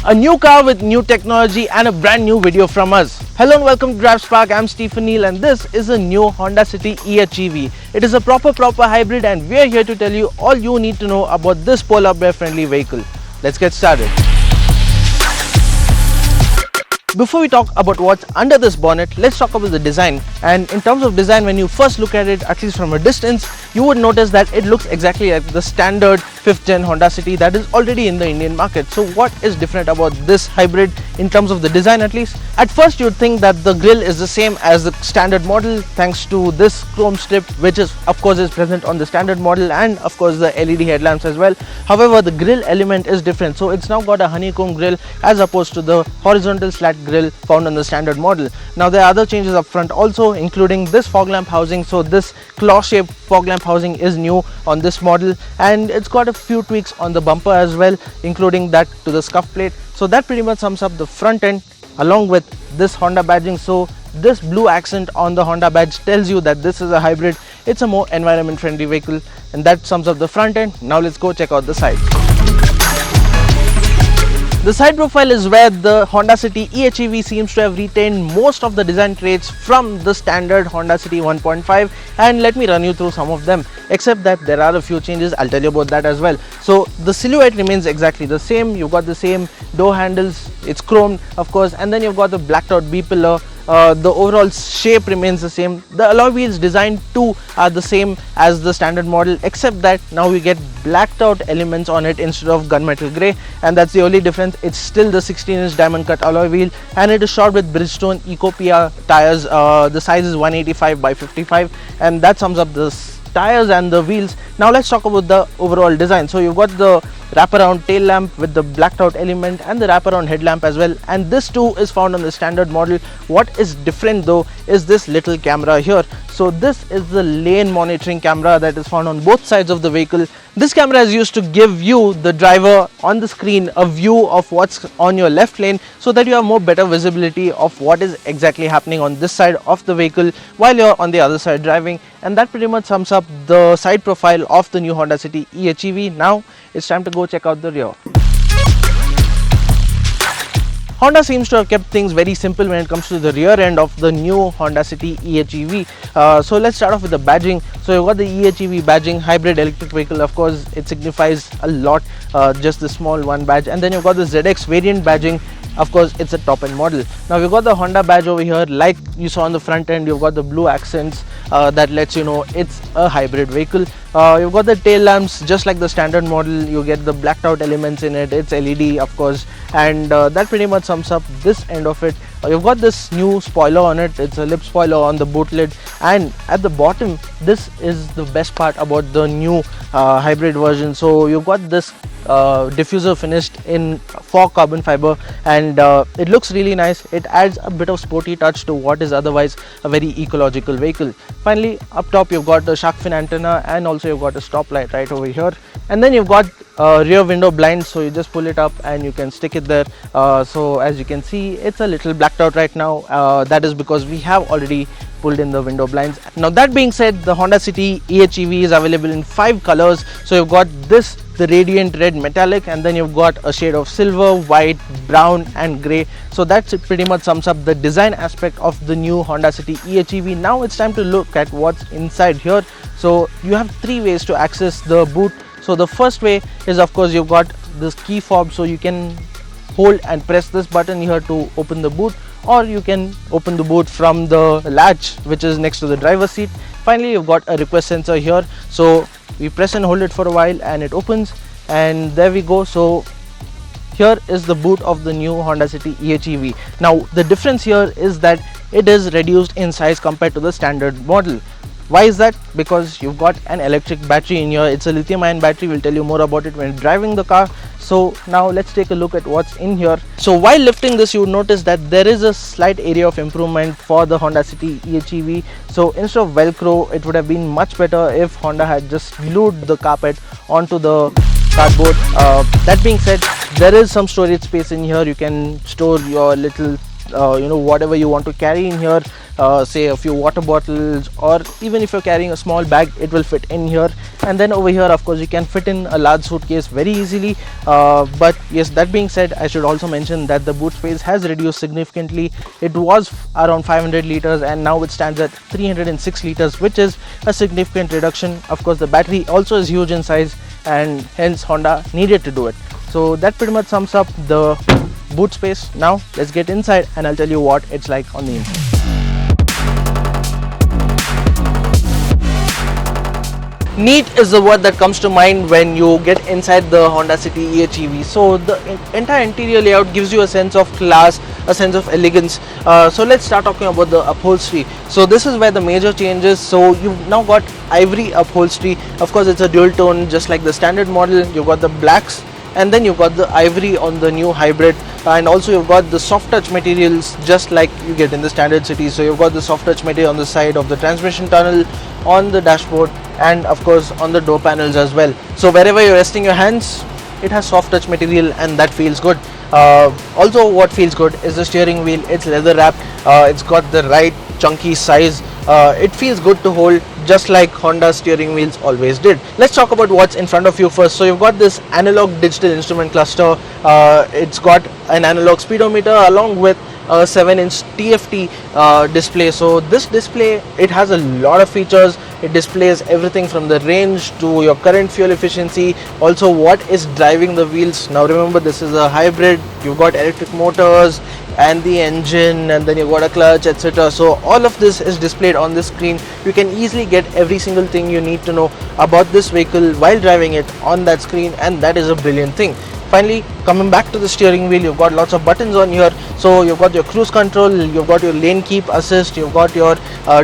A new car with new technology and a brand new video from us. Hello and welcome to DriveSpark. I'm Stephen Neal and this is a new Honda City eHEV. It is a proper hybrid and we are here to tell you all you need to know about this polar bear friendly vehicle. Let's get started. Before we talk about what's under this bonnet, let's talk about the design. And in terms of design, when you first look at it, at least from a distance, you would notice that it looks exactly like the standard 5th gen Honda City that is already in the Indian market. So what is different about this hybrid in terms of the design at least? At first you'd think that the grille is the same as the standard model thanks to this chrome strip, which is of course is present on the standard model, and of course the LED headlamps as well. However, the grille element is different. So it's now got a honeycomb grille as opposed to the horizontal slat grille found on the standard model. Now there are other changes up front also, including this fog lamp housing. So this claw shaped fog lamp housing is new on this model, and it's got a few tweaks on the bumper as well, including that to the scuff plate. So that pretty much sums up the front end along with this Honda badging. So this blue accent on the Honda badge tells you that this is a hybrid. It's a more environment friendly vehicle, and that sums up the front end. Now let's go check out the side. The side profile is where the Honda City eHEV seems to have retained most of the design traits from the standard Honda City 1.5, and let me run you through some of them, except that there are a few changes. I'll tell you about that as well. So the silhouette remains exactly the same. You've got the same door handles, it's chromed of course, and then you've got the blacked out B-pillar. The overall shape remains the same. The alloy wheels design too are the same as the standard model, except that now we get blacked out elements on it instead of gunmetal grey, and that's the only difference. It's still the 16-inch diamond cut alloy wheel, and it is shod with Bridgestone Ecopia tires. The size is 185 by 55, and that sums up the tires and the wheels. Now let's talk about the overall design. So you've got the wraparound tail lamp with the blacked out element and the wraparound headlamp as well, and this too is found on the standard model. What is different though is this little camera here. So this is the lane monitoring camera that is found on both sides of the vehicle. This camera is used to give you, the driver, on the screen a view of what's on your left lane, so that you have more better visibility of what is exactly happening on this side of the vehicle while you're on the other side driving. And that pretty much sums up the side profile of the new Honda City eHEV. Now it's time to go check out the rear. Honda seems to have kept things very simple when it comes to the rear end of the new Honda City eHEV. So let's start off with the badging. So you've got the eHEV badging, hybrid electric vehicle. Of course, it signifies a lot, just the small one badge. And then you've got the ZX variant badging. Of course, it's a top end model. Now we've got the Honda badge over here, like you saw on the front end. You've got the blue accents that lets you know it's a hybrid vehicle. You've got the tail lamps just like the standard model. You get the blacked out elements in it. It's LED of course, and that pretty much sums up this end of it. You've got this new spoiler on it. It's a lip spoiler on the boot lid, and at the bottom, this is the best part about the new hybrid version. So you've got this diffuser finished in for carbon fiber, and it looks really nice. It adds a bit of sporty touch to what is otherwise a very ecological vehicle. Finally, up top you've got the shark fin antenna, and also you've got a stoplight right over here, and then you've got rear window blinds. So you just pull it up and you can stick it there. So as you can see, it's a little blacked out right now. That is because we have already pulled in the window blinds. Now that being said, the Honda City eHEV is available in 5 colors. So you've got this, the radiant red metallic, and then you've got a shade of silver, white, brown and grey. So that's it, pretty much sums up the design aspect of the new Honda City eHEV. Now it's time to look at what's inside here. So you have 3 ways to access the boot. So the first way is of course you've got this key fob, so you can hold and press this button here to open the boot, or you can open the boot from the latch which is next to the driver's seat. Finally, you've got a request sensor here, so we press and hold it for a while and it opens, and there we go. So here is the boot of the new Honda City eHEV. Now the difference here is that it is reduced in size compared to the standard model. Why is that? Because you've got an electric battery in here. It's a lithium ion battery. We'll tell you more about it when driving the car. So now let's take a look at what's in here. So while lifting this, you would notice that there is a slight area of improvement for the Honda City eHEV. So instead of Velcro, it would have been much better if Honda had just glued the carpet onto the cardboard. That being said, there is some storage space in here. You can store your little whatever you want to carry in here, say a few water bottles, or even if you're carrying a small bag, it will fit in here. And then over here, of course, you can fit in a large suitcase very easily. But yes, that being said, I should also mention that the boot space has reduced significantly. It was around 500 liters and now it stands at 306 liters, which is a significant reduction. Of course, the battery also is huge in size, and hence Honda needed to do it. So that pretty much sums up the boot space. Now let's get inside and I'll tell you what it's like on the inside. Neat is the word that comes to mind when you get inside the Honda City eHEV. So the entire interior layout gives you a sense of class, a sense of elegance. So let's start talking about the upholstery. So this is where the major changes. So you've now got ivory upholstery. Of course, it's a dual tone, just like the standard model. You've got the blacks, and then you've got the ivory on the new hybrid, and also you've got the soft touch materials just like you get in the standard City. So you've got the soft touch material on the side of the transmission tunnel, on the dashboard, and of course on the door panels as well. So wherever you're resting your hands, it has soft touch material, and that feels good. Also, what feels good is the steering wheel. It's leather wrapped, it's got the right chunky size. It feels good to hold, just like Honda steering wheels always did. Let's talk about what's in front of you first. So you've got this analog digital instrument cluster. It's got an analog speedometer along with a 7-inch TFT display. So this display, it has a lot of features. It displays everything from the range to your current fuel efficiency, also what is driving the wheels. Now remember, this is a hybrid. You've got electric motors and the engine, and then you've got a clutch, etc. So all of this is displayed on the screen. You can easily get every single thing you need to know about this vehicle while driving it on that screen, and that is a brilliant thing. Finally, coming back to the steering wheel, you've got lots of buttons on here. So you've got your cruise control, you've got your lane keep assist, you've got your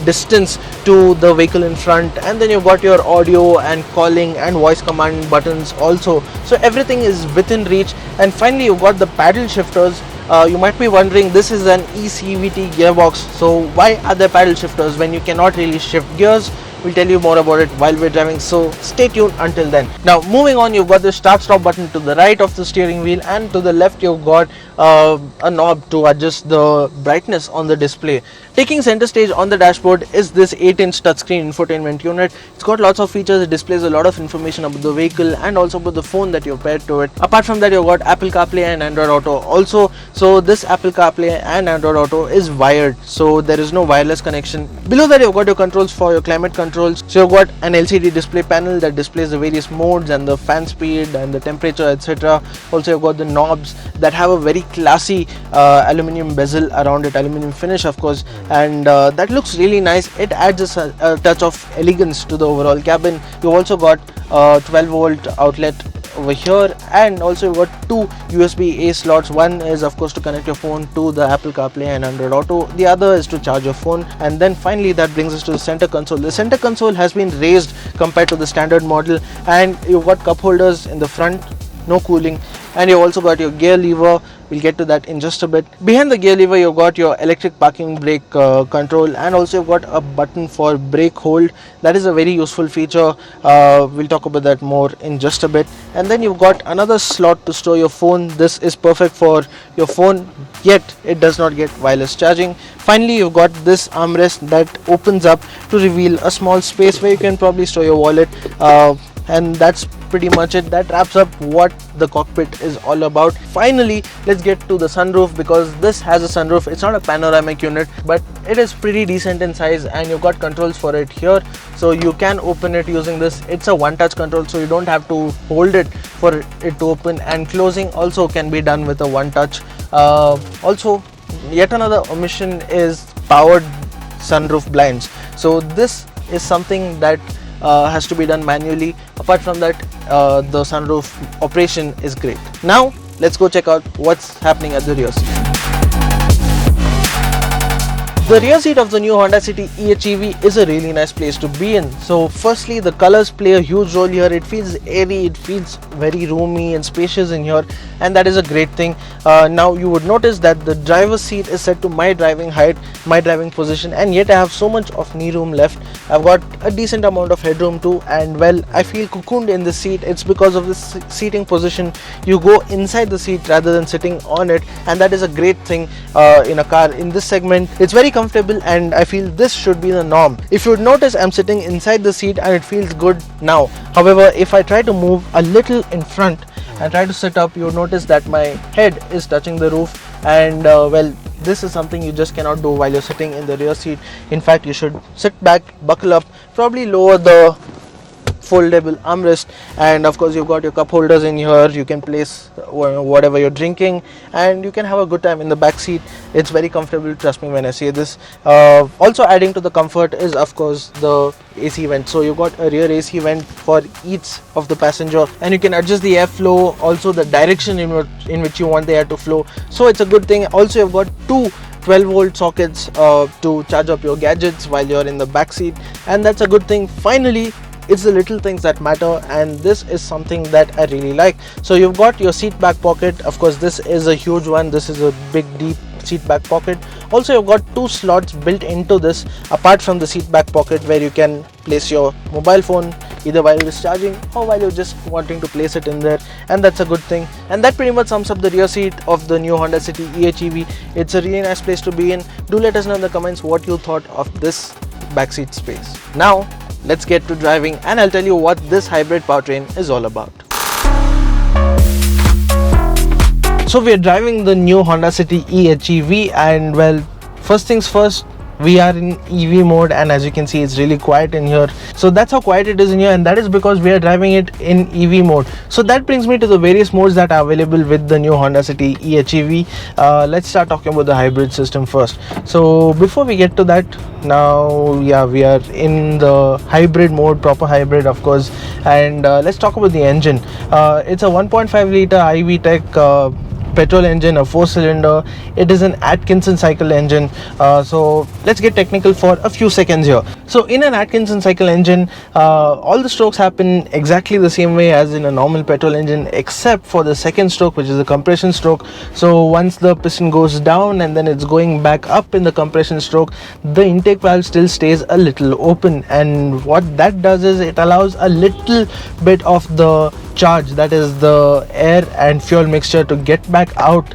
distance to the vehicle in front, and then you've got your audio and calling and voice command buttons also. So everything is within reach. And finally, you've got the paddle shifters. You might be wondering, this is an eCVT gearbox, so why are there paddle shifters when you cannot really shift gears? We'll tell you more about it while we're driving, so stay tuned until then. Now moving on, you've got the start stop button to the right of the steering wheel, and to the left you've got a knob to adjust the brightness on the display. Taking center stage on the dashboard is this 8-inch touchscreen infotainment unit. It's got lots of features. It displays a lot of information about the vehicle and also about the phone that you've paired to it. Apart from that, you've got Apple CarPlay and Android Auto also. So this Apple CarPlay and Android Auto is wired, so there is no wireless connection. Below that, you've got your controls for your climate controls. So you've got an LCD display panel that displays the various modes and the fan speed and the temperature, etc. Also, you've got the knobs that have a very classy aluminium bezel around it, aluminium finish of course, and that looks really nice. It adds a touch of elegance to the overall cabin. You've also got a 12-volt outlet over here, and also you've got two USB-A slots. One is of course to connect your phone to the Apple CarPlay and Android Auto, the other is to charge your phone. And then finally, that brings us to the center console. The center console has been raised compared to the standard model, and you've got cup holders in the front, no cooling, and you've also got your gear lever. We'll get to that in just a bit. Behind the gear lever, you've got your electric parking brake control, and also you've got a button for brake hold. That is a very useful feature. We'll talk about that more in just a bit. And then you've got another slot to store your phone. This is perfect for your phone, yet it does not get wireless charging. Finally, you've got this armrest that opens up to reveal a small space where you can probably store your wallet. And that's pretty much it. That wraps up what the cockpit is all about. Finally, let's get to the sunroof, because this has a sunroof. It's not a panoramic unit, but it is pretty decent in size, and you've got controls for it here, so you can open it using this. It's a one-touch control, so you don't have to hold it for it to open, and closing also can be done with a one-touch. Also, yet another omission is powered sunroof blinds. So this is something that has to be done manually. Apart from that, the sunroof operation is great. Now let's go check out what's happening at the rear seat. The rear seat of the new Honda City eHEV is a really nice place to be in. So firstly, the colors play a huge role here. It feels airy, it feels very roomy and spacious in here, and that is a great thing. Now you would notice that the driver's seat is set to my driving height, my driving position, and yet I have so much of knee room left. I've got a decent amount of headroom too, and well, I feel cocooned in the seat. It's because of this seating position. You go inside the seat rather than sitting on it, and that is a great thing in a car in this segment. It's very comfortable, and I feel this should be the norm. If you would notice, I'm sitting inside the seat and it feels good now. However, if I try to move a little in front and try to sit up, you'll notice that my head is touching the roof, and well, this is something you just cannot do while you're sitting in the rear seat. In fact, you should sit back, buckle up, probably lower the foldable armrest, and of course you've got your cup holders in here. You can place whatever you're drinking, and you can have a good time in the back seat. It's very comfortable, trust me when I say this. Also adding to the comfort is of course the AC vent. So you've got a rear AC vent for each of the passenger, and you can adjust the airflow, also the direction in which you want the air to flow. So it's a good thing. Also, you've got two 12-volt sockets to charge up your gadgets while you're in the back seat, and that's a good thing. Finally, it's the little things that matter, and this is something that I really like. So you've got your seat back pocket. Of course, this is a huge one. This is a big deep seat back pocket. Also, you've got two slots built into this apart from the seat back pocket, where you can place your mobile phone either while it's charging or while you're just wanting to place it in there, and that's a good thing. And that pretty much sums up the rear seat of the new Honda City eHEV. It's a really nice place to be in. Do let us know in the comments what you thought of this backseat space. Now let's get to driving, and I'll tell you what this hybrid powertrain is all about. So we are driving the new Honda City eHEV, and well, first things first, we are in EV mode, and as you can see, it's really quiet in here. So that's how quiet it is in here, and that is because we are driving it in EV mode. So that brings me to the various modes that are available with the new Honda City eHEV. Let's start talking about the hybrid system first. So before we get to that, now yeah, we are in the hybrid mode, proper hybrid of course, and let's talk about the engine. It's a 1.5 liter IV Tech petrol engine, a 4-cylinder. It is an Atkinson cycle engine. So let's get technical for a few seconds here. So in an Atkinson cycle engine, all the strokes happen exactly the same way as in a normal petrol engine, except for the second stroke, which is the compression stroke. So once the piston goes down and then it's going back up in the compression stroke, the intake valve still stays a little open, and what that does is it allows a little bit of the charge, that is the air and fuel mixture, to get back out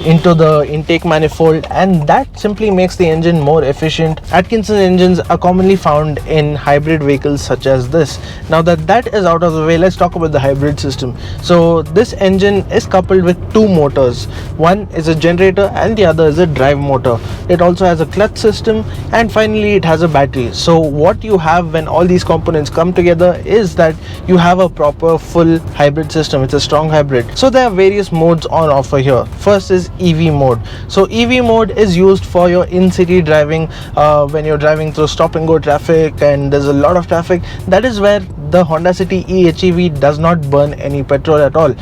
into the intake manifold, and that simply makes the engine more efficient. Atkinson engines are commonly found in hybrid vehicles such as this. Now that is out of the way, let's talk about the hybrid system. So this engine is coupled with two motors. One is a generator and the other is a drive motor. It also has a clutch system, and finally it has a battery. So what you have when all these components come together is that you have a proper full hybrid system. It's a strong hybrid. So there are various modes on offer here. First is EV mode. So EV mode is used for your in-city driving, when you're driving through stop and go traffic and there's a lot of traffic. That is where the Honda City eHEV does not burn any petrol at all.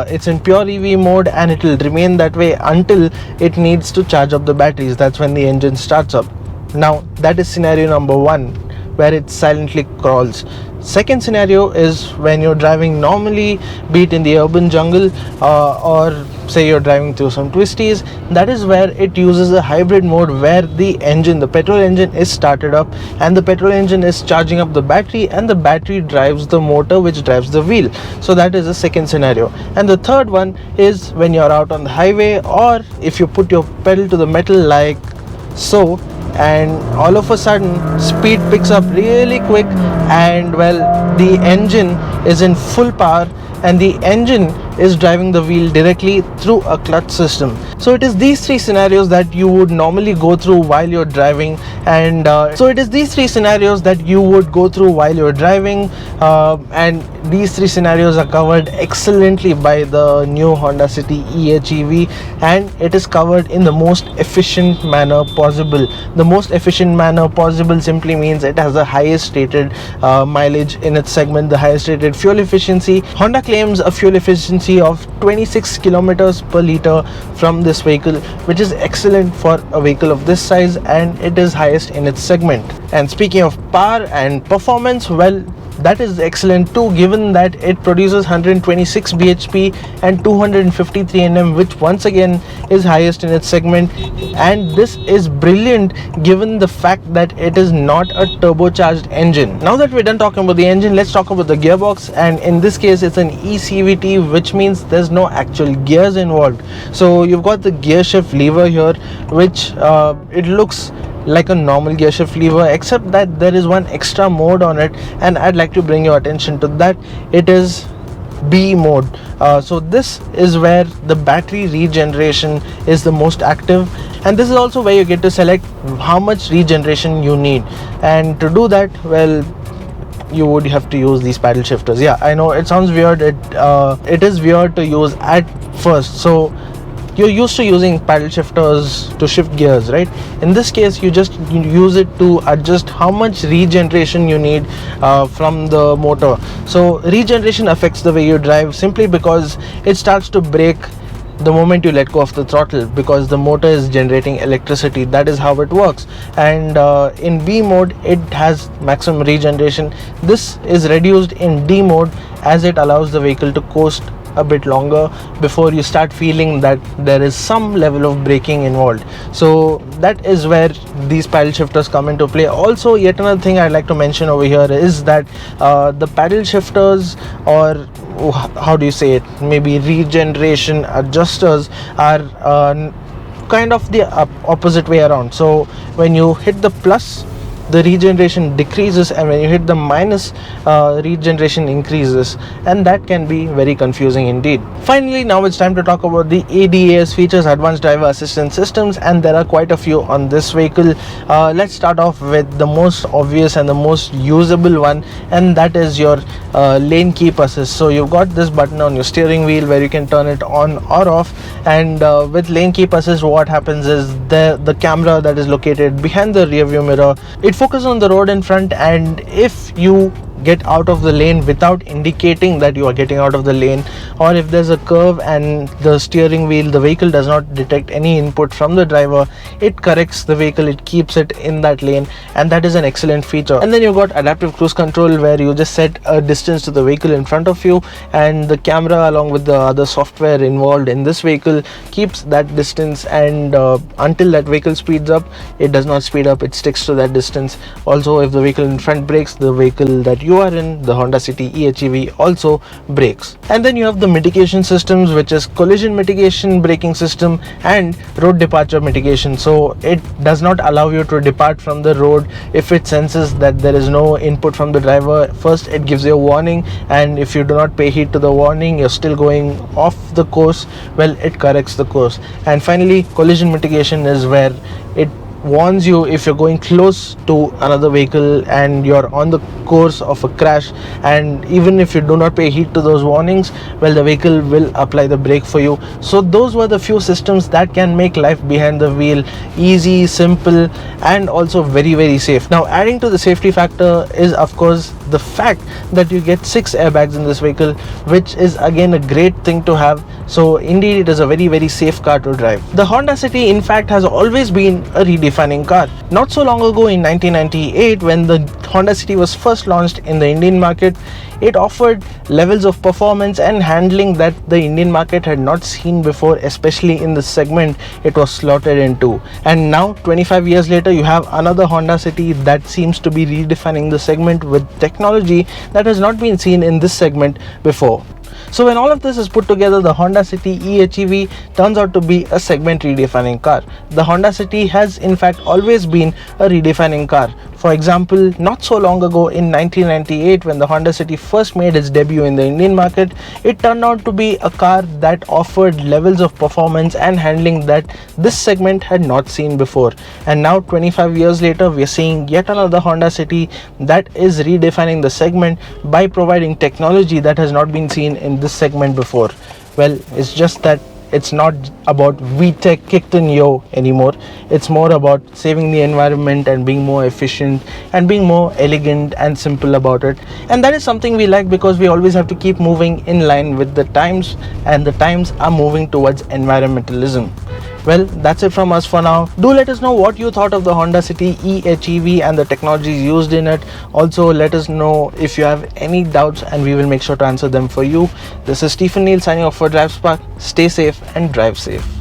It's in pure EV mode, and it will remain that way until it needs to charge up the batteries. That's when the engine starts up. Now that is scenario number one, where it silently crawls. Second scenario is when you're driving normally, be it in the urban jungle or say you're driving through some twisties. That is where it uses a hybrid mode, where the engine, the petrol engine, is started up, and the petrol engine is charging up the battery, and the battery drives the motor which drives the wheel. So that is the second scenario. And the third one is when you're out on the highway, or if you put your pedal to the metal like so, and all of a sudden speed picks up really quick, and well, the engine is in full power, and the engine is driving the wheel directly through a clutch system. So it is these three scenarios that you would normally go through while you're driving, and these three scenarios are covered excellently by the new Honda City eHEV, and it is covered in the most efficient manner possible. The most efficient manner possible simply means it has the highest rated mileage in its segment, the highest rated fuel efficiency. Honda claims a fuel efficiency efficiency of 26 kilometers per liter from this vehicle, which is excellent for a vehicle of this size, and it is highest in its segment. And speaking of power and performance, well, that is excellent too, given that it produces 126 bhp and 253 Nm, which once again is highest in its segment. And this is brilliant given the fact that it is not a turbocharged engine. Now that we're done talking about the engine, let's talk about the gearbox. And in this case, it's an eCVT, which means there's no actual gears involved. So you've got the gear shift lever here, which it looks like a normal gear shift lever, except that there is one extra mode on it, and I'd like to bring your attention to that. It is B mode. So this is where the battery regeneration is the most active, and this is also where you get to select how much regeneration you need. And to do that, well, you would have to use these paddle shifters. Yeah, I know it sounds weird. It is weird to use at first. So you're used to using paddle shifters to shift gears, right? In this case, you use it to adjust how much regeneration you need from the motor. So regeneration affects the way you drive simply because it starts to brake the moment you let go of the throttle, because the motor is generating electricity. That is how it works. And in B mode, it has maximum regeneration. This is reduced in D mode, as it allows the vehicle to coast a bit longer before you start feeling that there is some level of braking involved. So that is where these paddle shifters come into play. Also, yet another thing I'd like to mention over here is that the paddle shifters, or how do you say it, maybe regeneration adjusters, are kind of the opposite way around. So when you hit the plus, the regeneration decreases, and when you hit the minus, regeneration increases, and that can be very confusing indeed. Finally, now it's time to talk about the ADAS features, Advanced Driver Assistance Systems, and there are quite a few on this vehicle. Let's start off with the most obvious and the most usable one, and that is your lane keep assist. So you've got this button on your steering wheel where you can turn it on or off, and with lane keep assist, what happens is the camera that is located behind the rear view mirror, it focuses on the road in front, and if you get out of the lane without indicating that you are getting out of the lane, or if there's a curve and the steering wheel, the vehicle does not detect any input from the driver, it corrects the vehicle, it keeps it in that lane, and that is an excellent feature. And then you've got adaptive cruise control, where you just set a distance to the vehicle in front of you, and the camera along with the other software involved in this vehicle keeps that distance, and until that vehicle speeds up, it does not speed up, it sticks to that distance. Also, if the vehicle in front brakes, the vehicle that you are in, the Honda City eHEV, also brakes. And then you have the mitigation systems, which is collision mitigation, braking system, and road departure mitigation. So it does not allow you to depart from the road if it senses that there is no input from the driver. First, it gives you a warning, and if you do not pay heed to the warning, you're still going off the course, well, it corrects the course. And finally, collision mitigation is where it warns you if you're going close to another vehicle and you're on the course of a crash, and even if you do not pay heed to those warnings, well, the vehicle will apply the brake for you. So those were the few systems that can make life behind the wheel easy, simple, and also very, very safe. Now, adding to the safety factor is, of course, the fact that you get 6 airbags in this vehicle, which is again a great thing to have. So indeed, it is a very, very safe car to drive. The Honda City, in fact, has always been a redefining car. Not so long ago, in 1998, when the Honda City was first launched in the Indian market, it offered levels of performance and handling that the Indian market had not seen before, especially in the segment it was slotted into. And now, 25 years later, you have another Honda City that seems to be redefining the segment with technology that has not been seen in this segment before. So when all of this is put together, the Honda City eHEV turns out to be a segment redefining car. The Honda City has in fact always been a redefining car. For example, not so long ago in 1998, when the Honda City first made its debut in the Indian market, it turned out to be a car that offered levels of performance and handling that this segment had not seen before. And now, 25 years later, we are seeing yet another Honda City that is redefining the segment by providing technology that has not been seen in this segment before. Well, it's just that It's not about VTech kicked in yo anymore. It's more about saving the environment and being more efficient and being more elegant and simple about it. And that is something we like, because we always have to keep moving in line with the times, and the times are moving towards environmentalism. Well, that's it from us for now. Do let us know what you thought of the Honda City eHEV and the technologies used in it. Also, let us know if you have any doubts, and we will make sure to answer them for you. This is Stephen Neal signing off for DriveSpark. Stay safe and drive safe.